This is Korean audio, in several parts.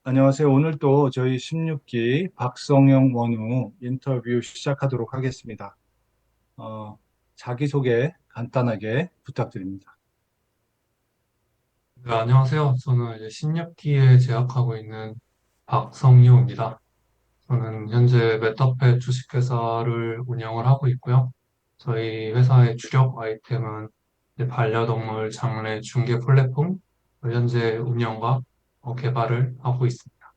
안녕하세요. 오늘 또 저희 16기 박성영 원우 인터뷰 시작하도록 하겠습니다. 어, 자기소개 간단하게 부탁드립니다. 네, 안녕하세요. 저는 이제 신nhập 기에 재학하고 있는 박성유입니다. 저는 현재 메타펫 주식회사를 운영을 하고 있고요. 저희 회사의 주력 아이템은 이제 반려동물 장래 중개 플랫폼 현재 운영과 개발을 하고 있습니다.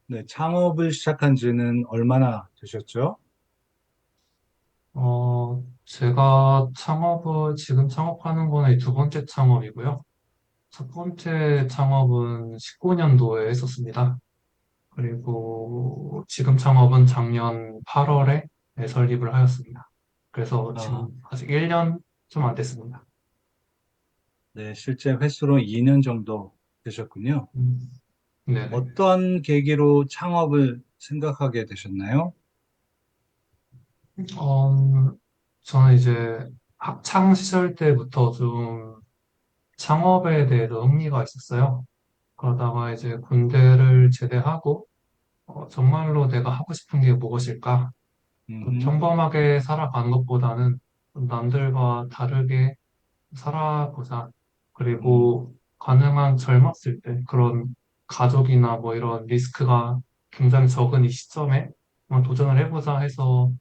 네, 창업을 시작한 지는 얼마나 되셨죠? 제가 창업을 지금 창업하는 거는 이 두 번째 창업이고요. 첫 번째 창업은 19년도에 했었습니다. 그리고 지금 창업은 작년 8월에 설립을 하였습니다. 그래서 아, 지금 아직 1년 좀 안 됐습니다. 네, 실제 횟수로 2년 정도 되셨군요. 음, 네네. 어떤 계기로 창업을 생각하게 되셨나요? 어, 저는 이제 학창 시절 때부터 좀 창업에 대해서 흥미가 있었어요. 그러다가 이제 군대를 제대하고 정말로 내가 하고 싶은 게 무엇일까? 음, 평범하게 살아가는 것보다는 좀 남들과 다르게 살아보자. 음, 그리고 가능한 젊었을 때 그런 가족이나 뭐 이런 리스크가 굉장히 적은 이 시점에 한번 도전을 해보자 해서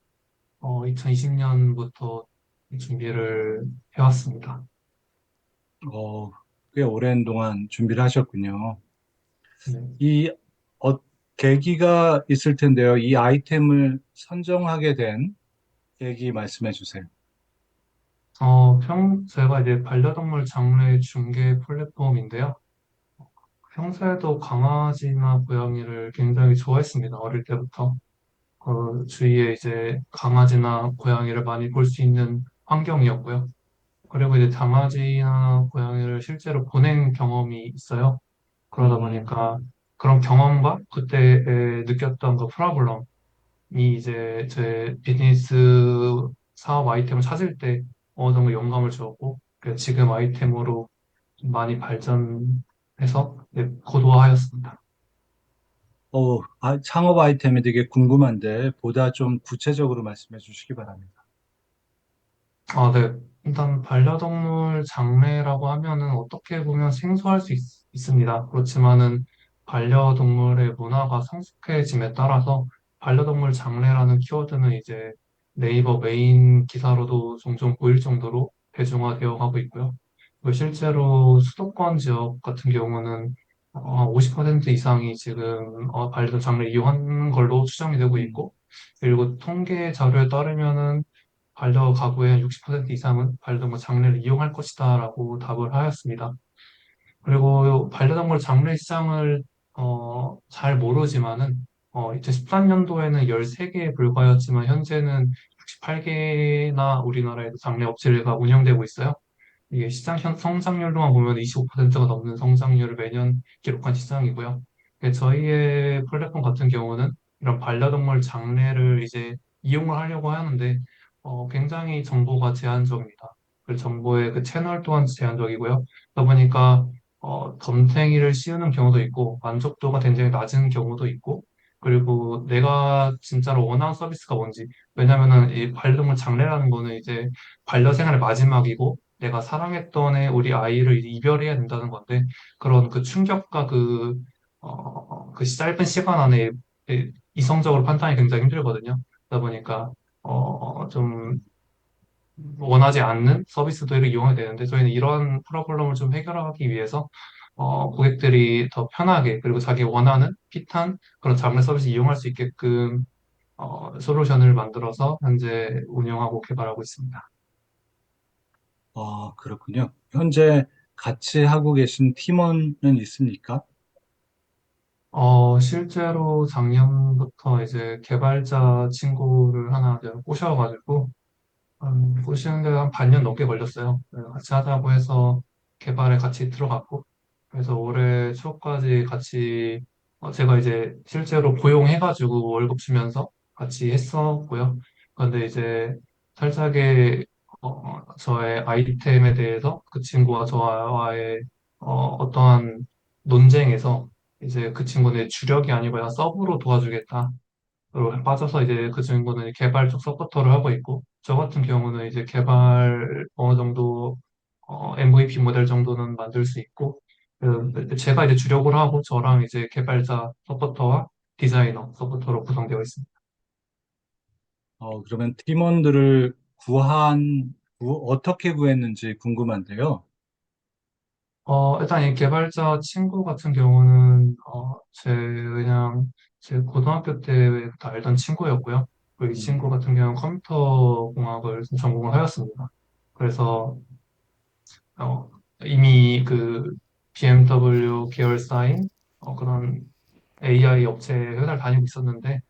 2020년부터 준비를 해왔습니다. 어, 꽤 오랜 동안 준비를 하셨군요. 네. 이 계기가 있을 텐데요. 이 아이템을 선정하게 된 계기 말씀해 주세요. 제가 이제 반려동물 장래 중개 플랫폼인데요. 평소에도 강아지나 고양이를 굉장히 좋아했습니다. 어릴 때부터. 주위에 이제 강아지나 고양이를 많이 볼 수 있는 환경이었고요. 그리고 이제 강아지나 고양이를 실제로 보낸 경험이 있어요. 그러다 음, 보니까 그런 경험과 그때 느꼈던 그 프로블럼이 이제 제 비즈니스 사업 아이템을 찾을 때 어느 정도 영감을 주었고, 지금 아이템으로 좀 많이 발전해서 고도화하였습니다. 창업 아이템이 되게 궁금한데 보다 좀 구체적으로 말씀해 주시기 바랍니다. 아, 네. 일단 반려동물 장래라고 하면은 어떻게 보면 생소할 수 있습니다. 그렇지만은 반려동물의 문화가 성숙해짐에 따라서 반려동물 장래라는 키워드는 이제 네이버 메인 기사로도 종종 보일 정도로 대중화되어 가고 있고요. 그리고 실제로 수도권 지역 같은 경우는 50% 이상이 지금 반려동물 장래 이용한 걸로 추정이 되고 음, 있고, 그리고 통계 자료에 따르면은 반려 가구의 한 60% 이상은 반려동물 장래를 이용할 것이다라고 답을 하였습니다. 그리고 반려동물 장래 시장을 잘 모르지만은 2013년도에는 13개에 불과했지만 현재는 68개나 우리나라에도 장래 업체가 운영되고 있어요. 이게 시장 성장률로만 보면 25%가 넘는 성장률을 매년 기록한 시장이고요. 저희의 플랫폼 같은 경우는 이런 반려동물 장래를 이제 이용을 하려고 하는데 굉장히 정보가 제한적입니다. 그 정보의 그 채널 또한 제한적이고요. 그러다 보니까 덤탱이를 씌우는 경우도 있고 만족도가 굉장히 낮은 경우도 있고, 그리고 내가 진짜로 원하는 서비스가 뭔지, 왜냐면은 이 반려동물 장래라는 거는 이제 반려생활의 마지막이고 내가 사랑했던 애, 우리 아이를 이제 이별해야 된다는 건데, 그런 그 충격과 그 짧은 시간 안에 이성적으로 판단이 굉장히 힘들거든요. 그러다 보니까, 좀 원하지 않는 서비스들을 이용하게 되는데, 저희는 이런 프로블럼을 좀 해결하기 위해서, 고객들이 더 편하게, 그리고 자기 원하는 핏한 그런 장르 서비스 이용할 수 있게끔, 솔루션을 만들어서 현재 운영하고 개발하고 있습니다. 그렇군요. 현재 같이 하고 계신 팀원은 있습니까? 실제로 작년부터 이제 개발자 친구를 하나 이제 꼬셔가지고, 꼬시는데 한 반년 넘게 걸렸어요. 같이 하자고 해서 개발에 같이 들어갔고, 그래서 올해 초까지 같이, 제가 이제 실제로 고용해가지고 월급 주면서 같이 했었고요. 그런데 이제 살짝의, 저의 아이템에 대해서 그 친구와 저와의 어떠한 논쟁에서 이제 그 친구는 주력이 아니고 나 서브로 도와주겠다. 로 빠져서 이제 그 친구는 개발 쪽 서포터를 하고 있고, 저 같은 경우는 이제 개발 어느 정도 MVP 모델 정도는 만들 수 있고, 제가 이제 주력을 하고 저랑 이제 개발자 서포터와 디자이너 서포터로 구성되어 있습니다. 그러면 팀원들을 어떻게 구했는지 궁금한데요. 일단 이 개발자 친구 같은 경우는 그냥 제 고등학교 때부터 알던 친구였고요. 그리고 이 친구 음, 같은 경우는 컴퓨터 공학을 전공을 하였습니다. 그래서 어, 이미 그 BMW 계열사인 그런 AI 업체 회사를 다니고 있었는데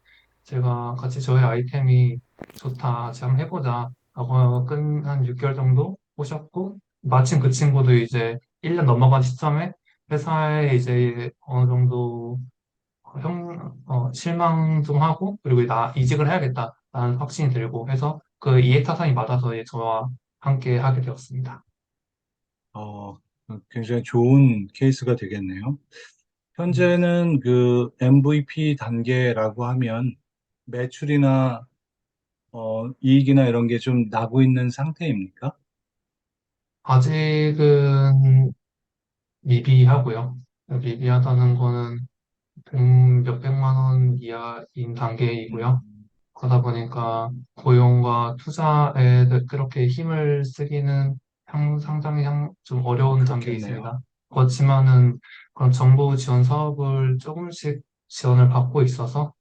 제가 같이 저의 아이템이 좋다, 같이 한번 해보자 하고 한 6개월 정도 오셨고 마침 그 친구도 이제 1년 넘어간 시점에 회사에 이제 어느 정도 실망 좀 하고 그리고 나 이직을 해야겠다라는 확신이 들고 해서 그 이해타산이 맞아서 이제 저와 함께 하게 되었습니다. 어, 굉장히 좋은 케이스가 되겠네요. 음. 현재는 그 MVP 단계라고 하면 매출이나 이익이나 이런 게 좀 나고 있는 상태입니까? 아직은 미비하고요. 미비하다는 거는 몇백만 원 이하인 단계이고요. 음, 그러다 보니까 고용과 투자에 그렇게 힘을 쓰기는 상당히 좀 어려운 단계에 그렇겠네요. 있습니다. 그렇지만은 그런 정부 지원 사업을 조금씩 지원을 받고 있어서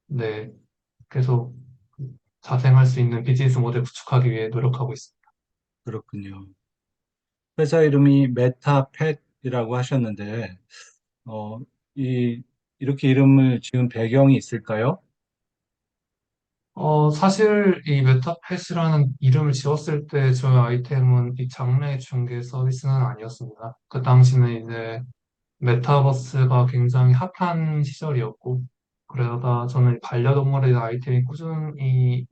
네, 계속 자생할 수 있는 비즈니스 모델 구축하기 위해 노력하고 있습니다. 그렇군요. 회사 이름이 메타펫이라고 하셨는데, 어, 이렇게 이름을 지은 배경이 있을까요? 사실 이 메타펫이라는 이름을 지었을 때 저희 아이템은 이 장래 중개 서비스는 아니었습니다. 그 당시는 이제 메타버스가 굉장히 핫한 시절이었고, 그러다가 저는 반려동물에 대한 아이템이 꾸준히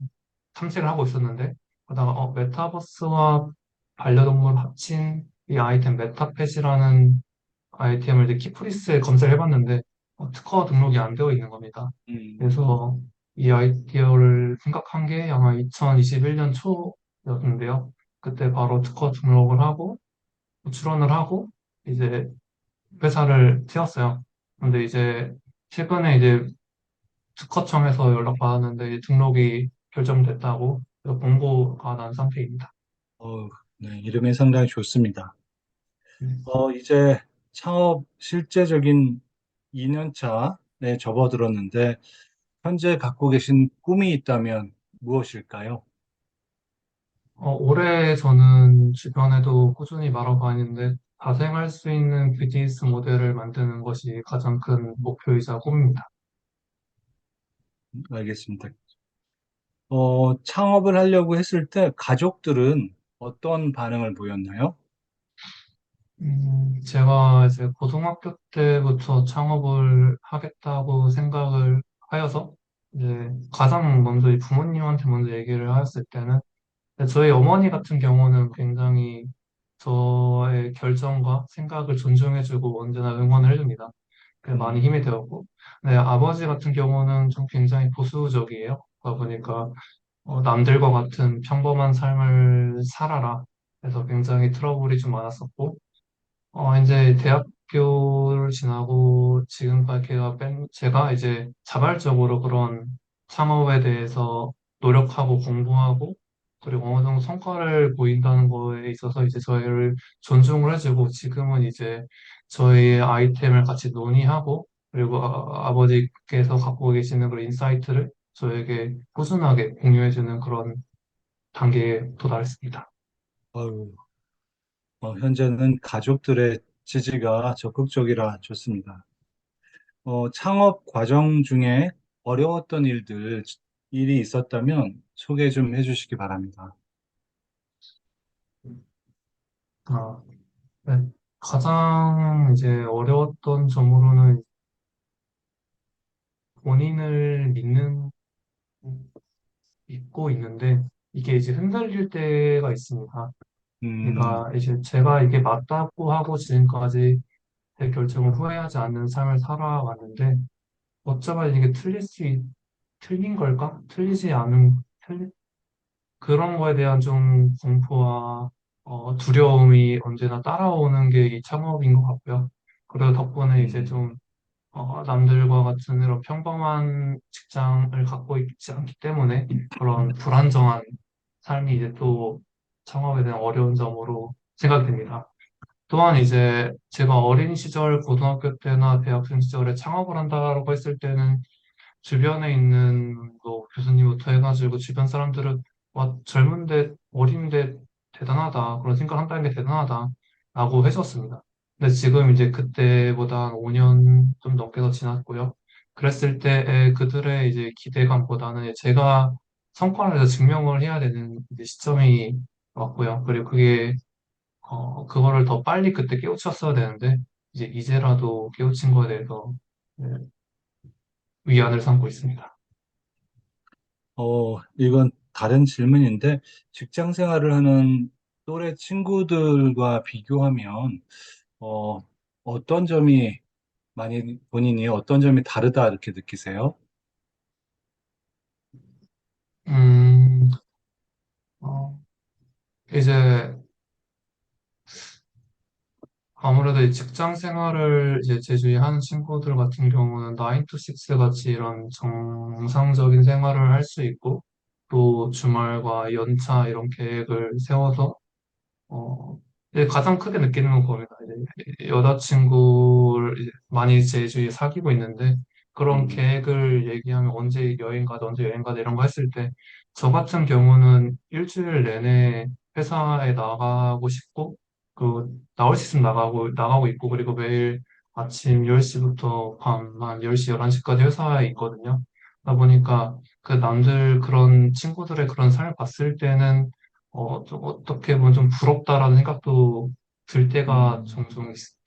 탐색을 하고 있었는데, 그러다가 메타버스와 반려동물 합친 이 아이템 메타펫이라는 아이템을 이제 키프리스에 검색을 해봤는데 특허 등록이 안 되어 있는 겁니다. 음, 그래서 이 아이디어를 생각한 게 아마 2021년 초였는데요. 그때 바로 특허 등록을 하고 출원을 하고 이제 회사를 세웠어요. 근데 이제 최근에 이제 특허청에서 연락받았는데 이제 등록이 결정됐다고 그래서 공고가 난 상태입니다. 어, 네, 이름이 상당히 좋습니다. 음. 이제 창업 실제적인 2년 차에 접어들었는데, 현재 갖고 계신 꿈이 있다면 무엇일까요? 올해 저는 주변에도 꾸준히 말하고 하는데 자생할 수 있는 비즈니스 모델을 만드는 것이 가장 큰 목표이자 꿈입니다. 알겠습니다. 창업을 하려고 했을 때 가족들은 어떤 반응을 보였나요? 제가 이제 고등학교 때부터 창업을 하겠다고 생각을 하여서 이제 가장 먼저 이 부모님한테 먼저 얘기를 하였을 때는 저희 어머니 같은 경우는 굉장히 저의 결정과 생각을 존중해주고 언제나 응원을 해줍니다. 그게 많이 음, 힘이 되었고, 네, 아버지 같은 경우는 좀 굉장히 보수적이에요. 그러다 보니까 남들과 같은 평범한 삶을 살아라. 그래서 굉장히 트러블이 좀 많았었고, 이제 대학교를 지나고 지금까지 제가 이제 자발적으로 그런 창업에 대해서 노력하고 공부하고 그리고 어느 정도 성과를 보인다는 거에 있어서 이제 저희를 존중을 해주고 지금은 이제 저희의 아이템을 같이 논의하고 그리고 아버지께서 갖고 계시는 그런 인사이트를 저에게 꾸준하게 공유해주는 그런 단계에 도달했습니다. 아유, 현재는 가족들의 지지가 적극적이라 좋습니다. 창업 과정 중에 어려웠던 일이 있었다면 소개 좀 해주시기 바랍니다. 아, 네. 가장 이제 어려웠던 점으로는 본인을 믿고 있는데 이게 이제 흔들릴 때가 있습니다. 음, 그러니까 이제 제가 이게 맞다고 하고 지금까지 내 결정을 후회하지 않는 삶을 살아왔는데 어쩌면 이게 틀린 걸까? 그런 거에 대한 좀 공포와 두려움이 언제나 따라오는 게 이 창업인 것 같고요. 그리고 덕분에 이제 음, 좀 남들과 같은 이런 평범한 직장을 갖고 있지 않기 때문에 그런 불안정한 삶이 이제 또 창업에 대한 어려운 점으로 생각이 됩니다. 또한 이제 제가 어린 시절 고등학교 때나 대학생 시절에 창업을 한다고 했을 때는 주변에 있는 뭐 교수님부터 해가지고 주변 사람들은 와 젊은데 어린데 대단하다 그런 생각을 한다는 게 대단하다라고 해줬습니다. 근데 지금 이제 그때보다 한 5년 좀 넘게 더 지났고요. 그랬을 때 그들의 이제 기대감보다는 제가 성과를 내서 증명을 해야 되는 이제 시점이 왔고요. 그리고 그거를 더 빨리 그때 깨우쳤어야 되는데 이제라도 깨우친 거에 대해서 네, 위안을 삼고 있습니다. 이건 다른 질문인데, 직장 생활을 하는 또래 친구들과 비교하면, 어, 어떤 점이 본인이 어떤 점이 다르다 이렇게 느끼세요? 음, 어, 이제 아무래도 이 직장 생활을 이제 제 주위에 하는 친구들 같은 경우는 9 to 6 같이 이런 정상적인 생활을 할 수 있고 또 주말과 연차 이런 계획을 세워서 이제 가장 크게 느끼는 건 그겁니다. 이제 여자친구를 이제 많이 제 주위에 사귀고 있는데 그런 음, 계획을 얘기하면 언제 여행 가자 이런 거 했을 때 저 같은 경우는 일주일 내내 회사에 나가고 싶고 나올 수 있으면 나가고 있고 그리고 매일 아침 10시부터 밤 한 10시, 11시까지 회사에 있거든요. 그러다 보니까 그 남들 그런 친구들의 그런 삶을 봤을 때는 좀 어떻게 보면 좀 부럽다라는 생각도 들 때가 음, 종종 있습니다.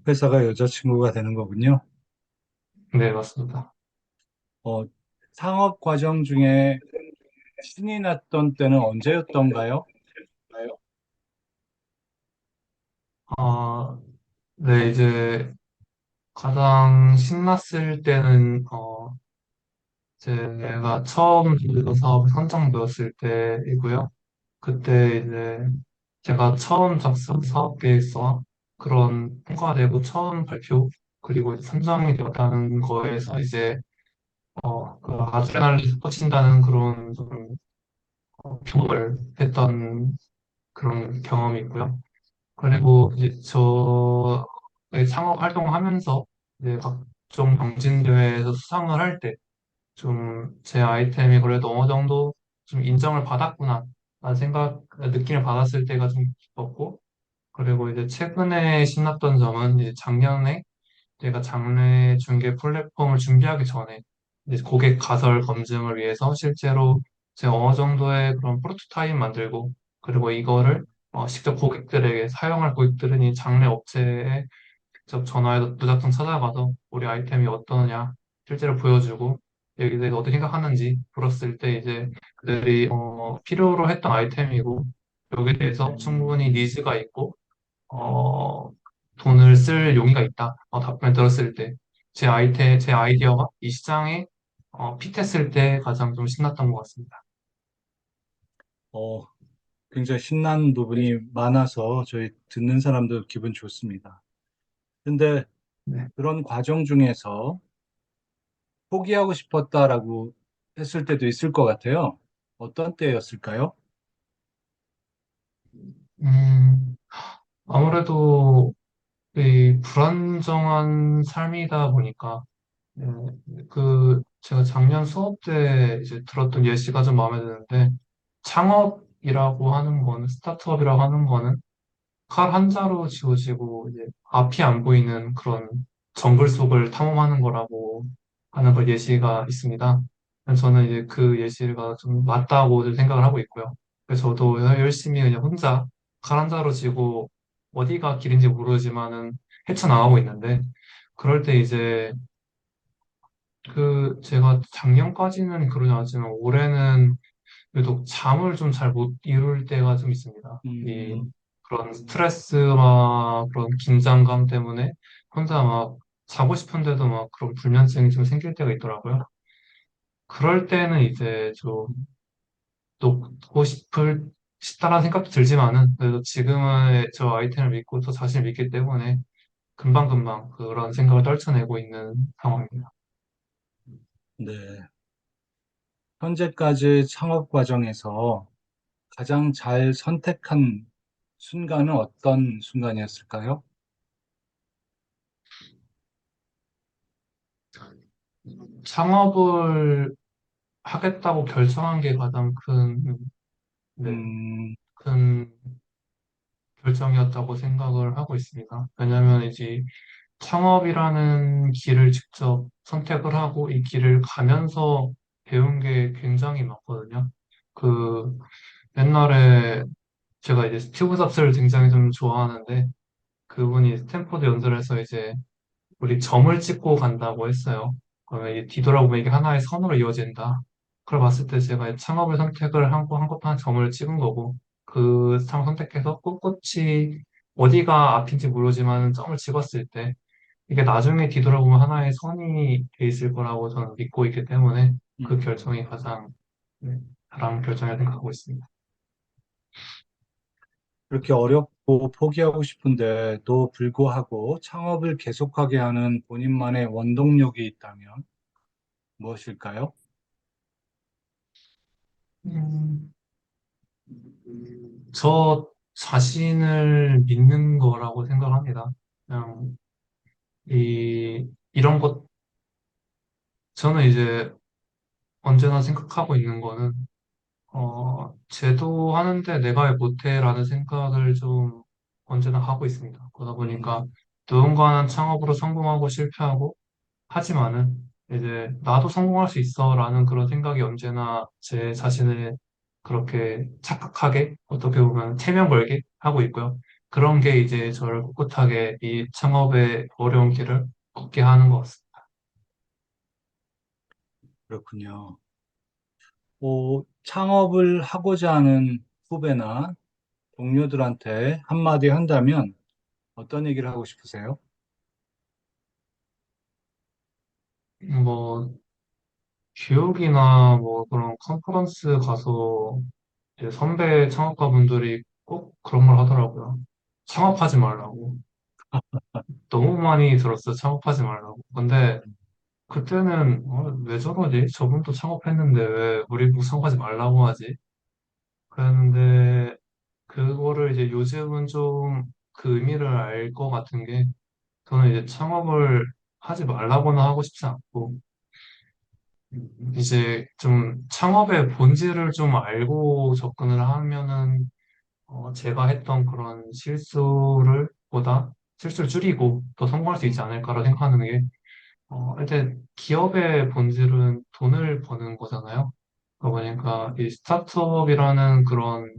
회사가 여자친구가 되는 거군요. 네, 맞습니다. 어, 상업 과정 중에 신이 났던 때는 언제였던가요? 아, 네, 이제 가장 신났을 때는, 제가 처음 그 사업에 선정되었을 때이고요. 그때 이제 제가 처음 작성 사업 계획서와 그런 통과되고 처음 발표, 그리고 이제 선정이 되었다는 거에서 이제, 그 아드레날린이 뻗친다는 그런 좀 경험을 했던 그런 경험이 있고요. 그리고 이제 저의 창업 활동하면서 이제 각종 경진대회에서 수상을 할 때 좀 제 아이템이 그래도 어느 정도 좀 인정을 받았구나 라는 느낌을 받았을 때가 좀 기뻤고 그리고 이제 최근에 신났던 점은 이제 작년에 제가 장래 중개 플랫폼을 준비하기 전에 이제 고객 가설 검증을 위해서 실제로 제가 어느 정도의 그런 프로토타입 만들고 그리고 이거를 직접 고객들에게 사용할 고객들은 이 장래 업체에 직접 전화해서 무작정 찾아가서 우리 아이템이 어떠냐 실제로 보여주고 여기에 대해서 어떻게 생각하는지 물었을 때 이제 그들이 필요로 했던 아이템이고 여기에 대해서 충분히 니즈가 있고 어, 돈을 쓸 용의가 있다. 답변을 들었을 때, 제 아이디어가 이 시장에 핏했을 때 가장 좀 신났던 것 같습니다. 어, 굉장히 신난 부분이 많아서 저희 듣는 사람도 기분 좋습니다. 근데 네. 그런 과정 중에서 포기하고 싶었다라고 했을 때도 있을 것 같아요. 어떤 때였을까요? 음, 아무래도 이 불안정한 삶이다 보니까, 네, 제가 작년 수업 때 이제 들었던 예시가 좀 마음에 드는데, 창업이라고 하는 거는, 스타트업이라고 하는 거는 칼 한 자로 지어지고 이제 앞이 안 보이는 그런 정글 속을 탐험하는 거라고 하는 그 예시가 있습니다. 그래서 저는 이제 그 예시가 좀 맞다고 좀 생각을 하고 있고요. 그래서 저도 열심히 그냥 혼자 칼 한 자로 지고 어디가 길인지 모르지만은 헤쳐나가고 있는데 그럴 때 이제 제가 작년까지는 그러지 않았지만 올해는 그래도 잠을 좀 잘 못 이룰 때가 좀 있습니다. 음, 그런 스트레스와 그런 긴장감 때문에 혼자 막 자고 싶은데도 막 그런 불면증이 좀 생길 때가 있더라고요. 그럴 때는 이제 좀 놓고 싶다라는 생각도 들지만은 그래도 지금의 저 아이템을 믿고 또 자신을 믿기 때문에 금방금방 그런 생각을 떨쳐내고 있는 상황입니다. 네. 현재까지 창업 과정에서 가장 잘 선택한 순간은 어떤 순간이었을까요? 창업을 하겠다고 결정한 게 가장 네, 음, 큰 결정이었다고 생각을 하고 있습니다. 왜냐하면 이제 창업이라는 길을 직접 선택을 하고 이 길을 가면서 배운 게 굉장히 많거든요. 그 옛날에 제가 이제 스티브 잡스를 굉장히 좀 좋아하는데 그분이 스탠포드 연설에서 이제 우리 점을 찍고 간다고 했어요. 그러면 이제 뒤돌아보면 이게 하나의 선으로 이어진다. 그걸 봤을 때 제가 창업을 선택을 한 것도 한 점을 찍은 거고, 그 창업 선택해서 꿋꿋이 어디가 앞인지 모르지만 점을 찍었을 때, 이게 나중에 뒤돌아보면 하나의 선이 돼 있을 거라고 저는 믿고 있기 때문에 그 음, 결정이 가장 네, 잘한 결정이라고 생각하고 있습니다. 그렇게 어렵고 포기하고 싶은데도 불구하고 창업을 계속하게 하는 본인만의 원동력이 있다면 무엇일까요? 음, 저 자신을 믿는 거라고 생각합니다. 그냥 이런 것, 저는 이제 언제나 생각하고 있는 거는, 쟤도 하는데 내가 왜 못해라는 생각을 좀 언제나 하고 있습니다. 그러다 보니까 음, 누군가는 창업으로 성공하고 실패하고, 하지만은 이제 나도 성공할 수 있어라는 그런 생각이 언제나 제 자신을 그렇게 착각하게 어떻게 보면 체면 걸게 하고 있고요. 그런 게 이제 저를 꿋꿋하게 이 창업의 어려운 길을 걷게 하는 것 같습니다. 그렇군요. 창업을 하고자 하는 후배나 동료들한테 한마디 한다면 어떤 얘기를 하고 싶으세요? 뭐 교육이나 뭐 그런 컨퍼런스 가서 이제 선배 창업가분들이 꼭 그런 말 하더라고요. 창업하지 말라고. 너무 많이 들었어요. 창업하지 말라고. 근데 그때는 왜 저러지? 저분도 창업했는데 왜 우리 국 창업하지 말라고 하지? 그랬는데 그거를 이제 요즘은 좀 그 의미를 알 것 같은 게 저는 이제 창업을 하지 말라고는 하고 싶지 않고 이제 좀 창업의 본질을 좀 알고 접근을 하면은 제가 했던 그런 실수를 줄이고 더 성공할 수 있지 음, 않을까라고 생각하는 게 일단 기업의 본질은 돈을 버는 거잖아요. 그러다 보니까 이 스타트업이라는 그런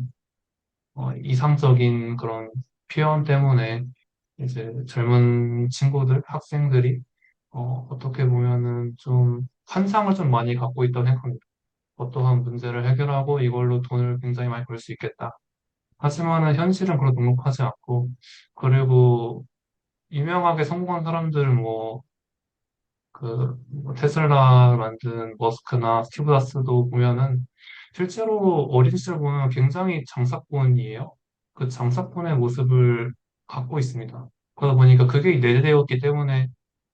이상적인 그런 표현 때문에 이제 젊은 친구들, 학생들이 어떻게 보면은 좀 환상을 좀 많이 갖고 있다고 생각합니다. 어떠한 문제를 해결하고 이걸로 돈을 굉장히 많이 벌 수 있겠다. 하지만은 현실은 그렇게 녹록하지 않고, 그리고 유명하게 성공한 사람들 뭐 테슬라 만든 머스크나 스티브 잡스도 보면은 실제로 어린 시절 보면 굉장히 장사꾼이에요. 그 장사꾼의 모습을 갖고 있습니다. 그러다 보니까 그게 내재되었기 때문에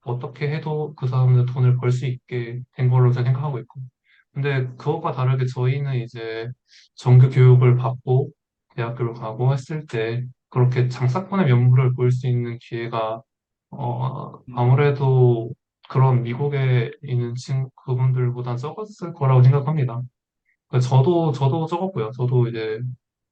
어떻게 해도 그 사람들 돈을 벌 수 있게 된 걸로 저는 생각하고 있고. 근데 그것과 다르게 저희는 이제 정규 교육을 받고 대학교를 가고 했을 때 그렇게 장사꾼의 면모를 보일 수 있는 기회가 음, 아무래도 그런 미국에 있는 그분들보다 적었을 거라고 생각합니다. 저도 적었고요. 저도 이제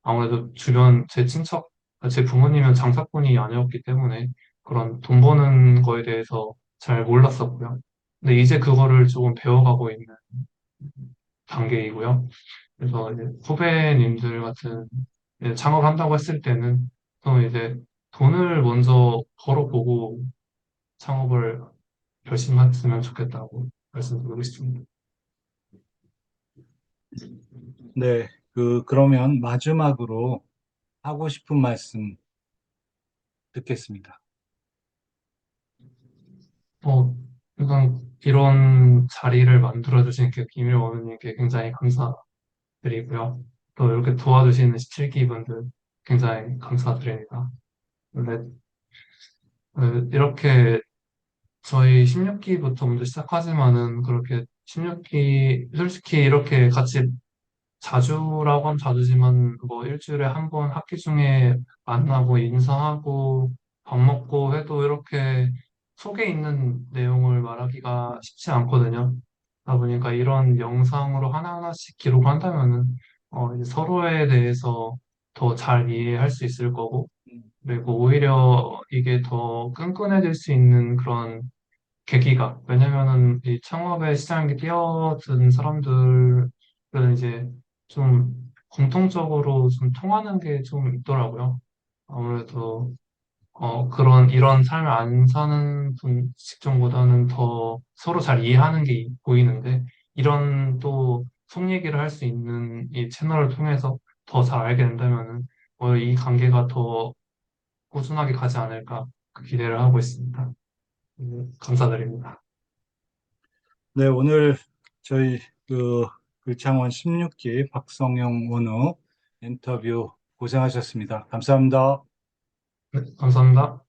아무래도 주변 제 친척, 제 부모님은 장사꾼이 아니었기 때문에 그런 돈 버는 거에 대해서 잘 몰랐었고요. 근데 이제 그거를 조금 배워가고 있는 단계이고요. 그래서 이제 후배님들 같은 이제 창업한다고 했을 때는 저는 이제 돈을 먼저 벌어보고 창업을 열심히 했으면 좋겠다고 말씀드리고 싶습니다. 네, 그러면 마지막으로 하고 싶은 말씀 듣겠습니다. 일단 이런 자리를 만들어주신 그 김일 원우님께 굉장히 감사드리고요. 또 이렇게 도와주시는 17기 분들 굉장히 감사드립니다. 원래 이렇게 저희 16기부터 먼저 시작하지만은 그렇게 16기 솔직히 이렇게 같이 자주라고 하면 자주지만 뭐 일주일에 한 번 학기 중에 만나고 인사하고 밥 먹고 해도 이렇게 속에 있는 내용을 말하기가 쉽지 않거든요. 그러다 보니까 이런 영상으로 하나하나씩 기록한다면은 이제 서로에 대해서 더 잘 이해할 수 있을 거고 그리고 오히려 이게 더 끈끈해질 수 있는 그런 계기가 왜냐면은 이 창업의 시장에 뛰어든 사람들은 이제 좀 공통적으로 좀 통하는 게 좀 있더라고요. 아무래도 그런 이런 삶을 안 사는 분 직종보다는 더 서로 잘 이해하는 게 보이는데 이런 또 속 얘기를 할 수 있는 이 채널을 통해서 더 잘 알게 된다면은 이 관계가 더 꾸준하게 가지 않을까 그 기대를 하고 있습니다. 감사드립니다. 네, 오늘 저희 그 글창원 16기 박성영 원우 인터뷰 고생하셨습니다. 감사합니다. 네, 감사합니다.